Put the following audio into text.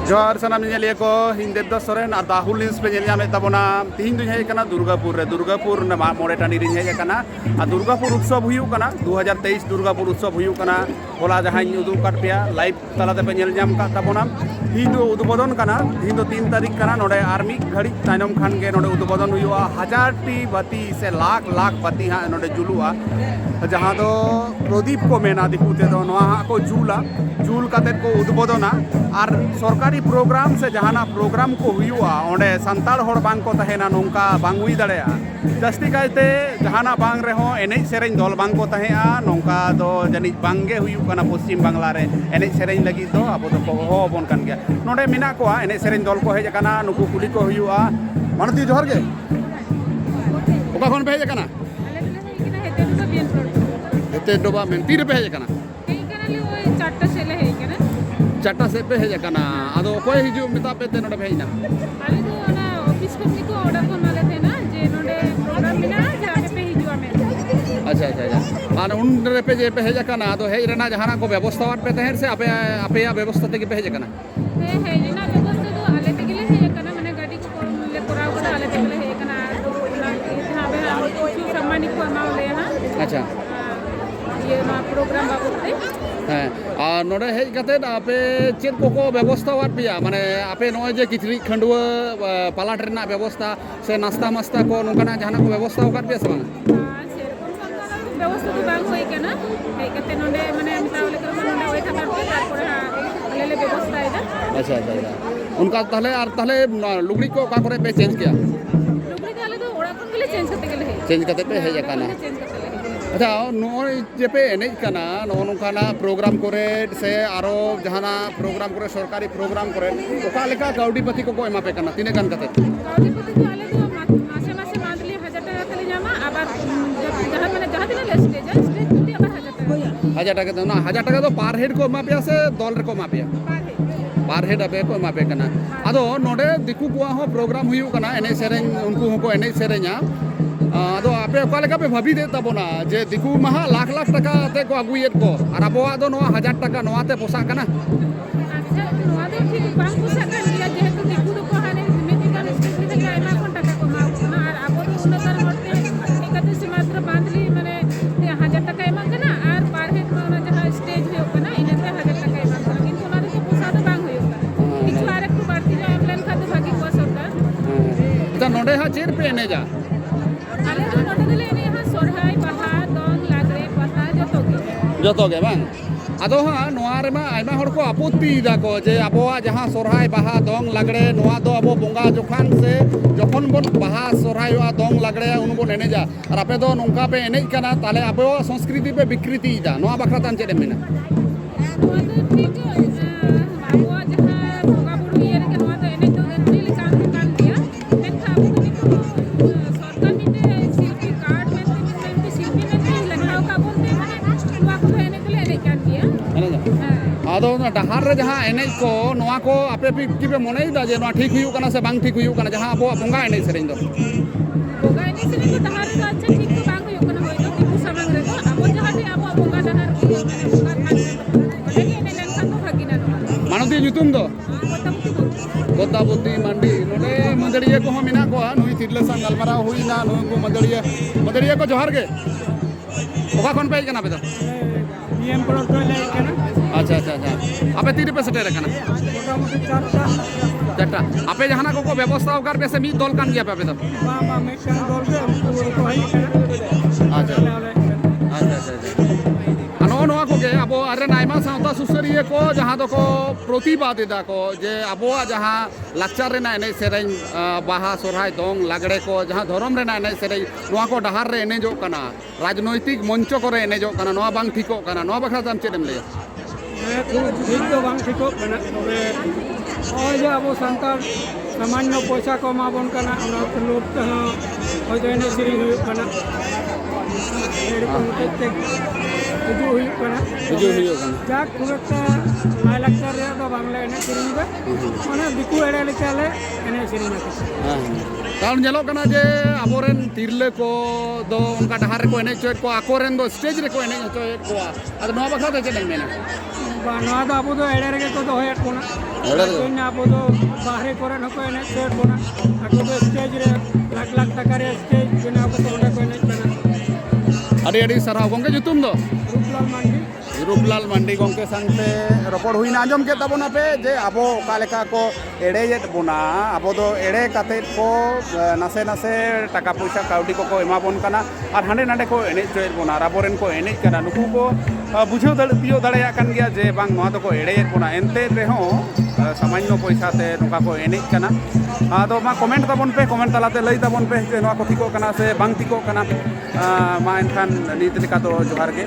जोहार सनाम nyeliya ko ᱤᱧ ᱫᱮᱵᱫᱟᱥ ᱥᱚᱨᱮᱱ ᱟᱨ ᱫᱟᱦᱩᱞ news ᱯᱮ ᱧᱮᱞ ᱧᱟᱢᱮᱫ ᱛᱟᱵᱚᱱᱟ ᱛᱤᱦᱤᱧ ᱫᱩᱧ ᱦᱮᱡ ᱟᱠᱟᱱᱟ ᱫᱩᱨᱜᱟᱯᱩᱨ ᱨᱮ ᱫᱩᱨᱜᱟᱯᱩर ᱢᱚᱬᱮ ᱴᱟᱺᱰᱤ ᱨᱤᱧ ᱦᱮᱡ ᱟᱠᱟᱱᱟ ᱟᱨ ᱫᱩᱨᱜᱟᱯᱩर ᱩᱛᱥᱚᱵ ᱦᱩᱭᱩᱜ ᱠᱟᱱᱟ 2023 ᱫᱩᱨᱜᱟᱯᱩर ᱩᱛᱥᱚᱵ ᱦᱩᱭᱩᱜ ᱠᱟᱱᱟ ᱦᱚᱞᱟ ᱡᱟᱦᱟᱸᱧ ᱩᱫᱩᱜ ᱟᱠᱟᱫ ᱯᱮᱭᱟ ᱞᱟᱭᱤᱵ ᱛᱟᱞᱟᱛᱮ ᱯᱮ ᱧᱮᱞ ᱧᱟᱢ ᱟᱠᱟᱫ ᱛᱟᱵᱚᱱᱟ ᱛᱤᱦᱤᱧ ᱫᱚ ᱩᱫᱵᱳᱫᱚᱱ ᱠᱟᱱᱟ ᱛᱤᱦᱤᱧ ᱫᱚ 3 ᱛᱟᱹᱨᱤᱠᱷ ᱠᱟᱱᱟ ᱱᱚᱰᱮ ᱟᱨ ᱢᱤᱫ ᱜᱷᱟᱹᱲᱤᱡ ᱛᱟᱭᱱᱚᱢ ᱠᱷᱟᱱ ᱜᱮ ᱱᱚᱰᱮ ᱩᱫᱵᱳᱫᱚᱱ ᱦᱩᱭᱩᱜᱼᱟ 1000ᱴᱤ ᱵᱟᱹᱛᱤ ᱥᱮ ᱞᱟᱠᱷ ᱵᱟᱹᱛᱤ ᱦᱟᱸᱜ ᱱᱚᱰᱮ ᱡᱩᱞᱩᱜᱼᱟ ᱡᱟᱦᱟᱸ ᱫᱚ ᱯᱨᱚᱫᱤᱯ ᱠᱚ ᱢᱮᱱᱟ ᱫᱤᱠᱩ ᱛᱮᱫᱚ ᱱᱚᱣᱟ ᱦᱟᱸᱜ ᱠᱚ ᱡᱩᱞ ᱠᱟᱛᱮᱫ ko उद्बोधना और सरकारी प्रोग्राम से जहाना प्रोग्राम को हुआ ओंडे संताल होड़ बांग को तहेना नोंका बांग हुई दड़ेया जस्ती कायते जहाना बांग रहो एनेज सेरेñ दल बांग को तहेआ नोंका दो जनिज बांगे हुयु कना पश्चिम बांगला रे एनेज सेरेñ लगी दो अब तो को होबन कान गया नोंडे मेना कोआ एनेज सेरेñ दल को हेज कना नुकु कुली को हुआ मानती जोहर गे ओका खन पे हेज कना हेते डोबा मेन तीर पे हेज कना चारटा सेले है क्या ना चारटा से पे हेज कना आदो कोई हिजु मिता पे ते नोडे भेजना आले तो ना ऑफिस कंपनी को ऑर्डर को माले थे ना जे नोडे प्रोग्राम बिना जाके पे हिजुआ में अच्छा और उन पे जे पे हेज कना आदो हेज रेना जहाना को व्यवस्था वाट पे तहेर से आपे या व्यवस्था ते पे हेज कना है ना व्यवस्था तो आले ते गेले है कना माने गाड़ी को ले कोराव को आले ते गेले है कना तो ना यहां पे हम सम्मानित को माले हां अच्छा ये ना प्रोग्राम बाबूते हाँ और नोडे हेज कते आपे चेक को व्यवस्था वाट पिया माने आपे नोय जे किचरी खंडुआ पालाट रेना व्यवस्था से नाश्ता मस्ता को नोंकाना जहाना को व्यवस्था वाट पिया से बांग सेरकम संसार व्यवस्था तो बांग होई केना हे कते नोडे माने मितावले कर नोडे ओय खातर पे तारपर आलेले व्यवस्था है अच्छा उनका तहले लुगड़ी को का करे पे चेंज किया लुगड़ी काले तो ओड़ा कोन गेले चेंज करते पे हेज कना अच्छा नोय जे पे एनेज कना नोनकाना प्रोग्राम करे से आरो जहाना प्रोग्राम करे सरकारी प्रोग्राम करे ओका लेका काउडी पति को एमा पे कना तिने गान कते काउडी पति तो आले तो मासे मांथली 1000 टाका खाली जामा आबार जहां माने जहां दिन स्टेज तुली आबार 1000 टाका 1000 टाका तो ना 1000 टाका तो पर हेड को एमा पे से दल रे को एमा पे पर हेड अबे को एमा पे कना आदो नोडे दिकु को हो प्रोग्राम हुयु कना एने सेरेñ उनको को एने सेरेñा आदो आपे ओका लेका पे भाबी दे तबोना जे दिकु महा लाख टाका ते को अगुयेत को और अबोआ दो नोआ 1000 टाका नोआते पोसा कना अच्छा नोआ दो ठीक बांग पोसा कन दिया जेहेतु दिकु दो को हाने मेडिकल स्टेट में आयमा कोन टाका को माउ कना और अबो दो उन्नतर होते एकते से मात्र बांधली माने 1000 टाका एमा कना और पर हेड में जहां स्टेज है कना इनते 1000 टाका एमा कना किंतु ओना दो पोसा तो बांग होयो कना किछु आर एक बाड़ती जो एम्बुलेंस खाते भागी को सरकार त नोडे हा चेर पे एने जा आले तो नोडे दिले ने यहां सोरहाय बाहा दंग लागरे पता जतो गे बांग आदो हा नोआ रे मा आइमा हर को आपत्ति दा को जे अबोआ जहां सोरहाय बाहा दंग लागरे नोआ दो अबो बोंगा जोखान से जखन बोन बाहा सोरहाय आ दंग लागरे उन बोन एने जा और आपे दो नोंका पे एने कना ताले अबो संस्कृति पे विकृति दा नोआ बखरा तान चेदे मेना नोआ तो ठीक अबो जहां बोंगा बुडू ये के नोआ तो एने तो रिली काम दिया मेखा अबो तो सरकार निते शिल्पी कार्ड में तो शिल्पी में लगाओ का बोलते माने नोआ को एने के ले क्या दिया आदो डहार रे जहां एनेज को नोआ को आपे की पे मने दा जे नोआ ठीक हुयु कना से बांग ठीक हुयु कना जहां अबो बोंगा एनेज सेरेñ दो बोंगा एनेज सेरेñ तो डहार तो अच्छा ठीक तो बांग हुयु कना होय तो दिकु सामांग रे तो अबो जहां दे अबो बोंगा डहार को माने बोंगा खान बोले एने लेन खान तो भागिना मानती जुतुम दो गोताबुद्दी मंडी नोडे मंदड़िया को मेना को नुई तिरले संग गलमारा हुईना नुई को मंदड़िया को जोहार गे ओका कोन पे कना पे तो पीएम पर तो ले कना अच्छा आपे तीर पे सेटेर कना मोटामोटी चारटा आपे जहाना को व्यवस्था कर पे से मी दल कान गया पे तो मामा मेकन दल के को हई कना अच्छा अनो नोआ को के अबो अरे नाइमा सावता सुसरिया को जहां दो को प्रतिवाद दा को जे अबो जहां लाचार रेना एने सेरेñ बाहा सोरहाय दंग लागड़े को जहां धर्म रेना एने सेरेñ नोआ को डहार रे एने जो कना राजनैतिक मंच करे एने जो कना नोआ बांग ठीको कना नोआ बखरा ताम चेदम ले ठीक तो बांग ठीको कना तबे ओय जे अबो संतार सामान्य पैसा को माबन कना ओना तो लोग तो होय तो एने सिरी हुय कना एरकम केते हिजु हुय कना जा खुरता माय लगता रे तो बांगला एने सिरी बे माने दिकु एड़े लेकाले एने सिरी ना कारण जेलो कना जे अबोरेन तिरले को दो उनका डहार को एने चोय को आकोरेन दो स्टेज रे को एने चोय को अद नोआ बखरा ते चेदम मेना ᱱᱚᱣᱟ ᱫᱚ ᱟᱵᱚ ᱫᱚ ᱮᱲᱮ ᱨᱮᱜᱮ ᱠᱚ ᱫᱚᱦᱚᱭᱮᱫ ᱵᱚᱱᱟ ᱮᱲᱮ ᱨᱮᱜᱮ? ᱟᱵᱚ ᱫᱚ ᱵᱟᱦᱨᱮ ᱠᱚᱨᱮ ᱦᱚᱸᱠᱚ ᱮᱱᱮᱡ ᱦᱚᱪᱚᱭᱮᱫ ᱵᱚᱱᱟ ᱟᱠᱚ ᱫᱚ ᱥᱴᱮᱡ ᱨᱮ ᱞᱟᱠᱷ ᱞᱟᱠᱷ ᱴᱟᱠᱟ ᱨᱮᱭᱟᱜ ᱥᱴᱮᱡ ᱵᱮᱱᱟᱣ ᱠᱟᱛᱮ ᱚᱸᱰᱮ ᱠᱚ ᱮᱱᱮᱡ ᱠᱟᱱᱟ ᱟᱹᱰᱤ ᱟᱹᱰᱤ ᱥᱟᱨᱦᱟᱣ ᱜᱚᱝᱠᱮ ᱧᱩᱛᱩᱢ ᱫᱚ ᱨᱩᱯᱞᱟᱞ ᱢᱟᱱᱰᱤ ᱨᱩᱯᱞᱟᱞ ᱢᱟᱱᱰᱤ ᱜᱚᱝᱠᱮ ᱥᱟᱶᱛᱮ ᱨᱚᱯᱚᱲ ᱦᱩᱭᱱᱟ ᱟᱸᱡᱚᱢ ᱠᱮᱫ ᱛᱟᱵᱚᱱᱟ ᱯᱮ ᱡᱮ ᱟᱵᱚ ᱚᱠᱟ ᱞᱮᱠᱟ ᱠᱚ ᱮᱲᱮᱭᱮᱫ ᱵᱚᱱᱟ ᱟᱵᱚ ᱫᱚ ᱮᱲᱮ ᱠᱟᱛᱮᱫ ᱠᱚ ᱱᱟᱥᱮ ᱱᱟᱥᱮ ᱴᱟᱠᱟ ᱯᱚᱭᱥᱟ ᱠᱟᱹᱣᱰᱤ ᱠᱚᱠᱚ ᱮᱢᱟ ᱵᱚᱱ ᱠᱟᱱᱟ ᱟᱨ ᱦᱟᱸᱰᱮ ᱱᱟᱰᱮ ᱠᱚ ᱮᱱᱮᱡ ᱦᱚᱪᱚᱭᱮᱫ ᱵᱚᱱᱟ ᱟᱨ ᱟᱵᱚᱨᱮᱱ ᱠᱚ ᱮᱱᱮᱡ ᱠᱟᱱᱟ ᱱᱩᱠᱩ ko ᱵᱩᱡᱷᱟᱹᱣ ᱛᱤᱭᱳᱜ ᱫᱟᱲᱮᱭᱟᱜ ᱠᱟᱱ ᱜᱮᱭᱟ ᱡᱮ ᱵᱟᱝ ᱱᱚᱣᱟ ᱫᱚᱠᱚ ᱮᱲᱮᱭᱮᱫ ᱵᱚᱱᱟ ᱮᱱᱛᱮ ᱨᱮᱦᱚᱸ ᱥᱟᱢᱟᱱᱱᱚ ᱯᱚᱭᱥᱟ ᱛᱮ ᱱᱚᱝᱠᱟ ᱠᱚ ᱮᱱᱮᱡ ᱠᱟᱱᱟ ᱟᱫᱚ ᱢᱟ ᱠᱚᱢᱮᱱᱴ ᱛᱟᱵᱚᱱ ᱯᱮ ᱠᱚᱢᱮᱱᱴ ᱛᱟᱞᱟᱛᱮ ᱞᱟᱹᱭ ᱛᱟᱵᱚᱱ ᱯᱮ ᱡᱮ ᱱᱚᱣᱟ ᱠᱚ ᱴᱷᱤᱠᱚᱜ ᱠᱟᱱᱟ ᱥᱮ ᱵᱟᱝ ᱴᱷᱤᱠᱚᱜ ᱠᱟᱱᱟ ᱢᱟ ᱮᱱᱠᱷᱟᱱ ᱱᱤᱛ ᱞᱮᱠᱟ ᱫᱚ ᱡᱚᱦᱟᱨ ᱜᱮ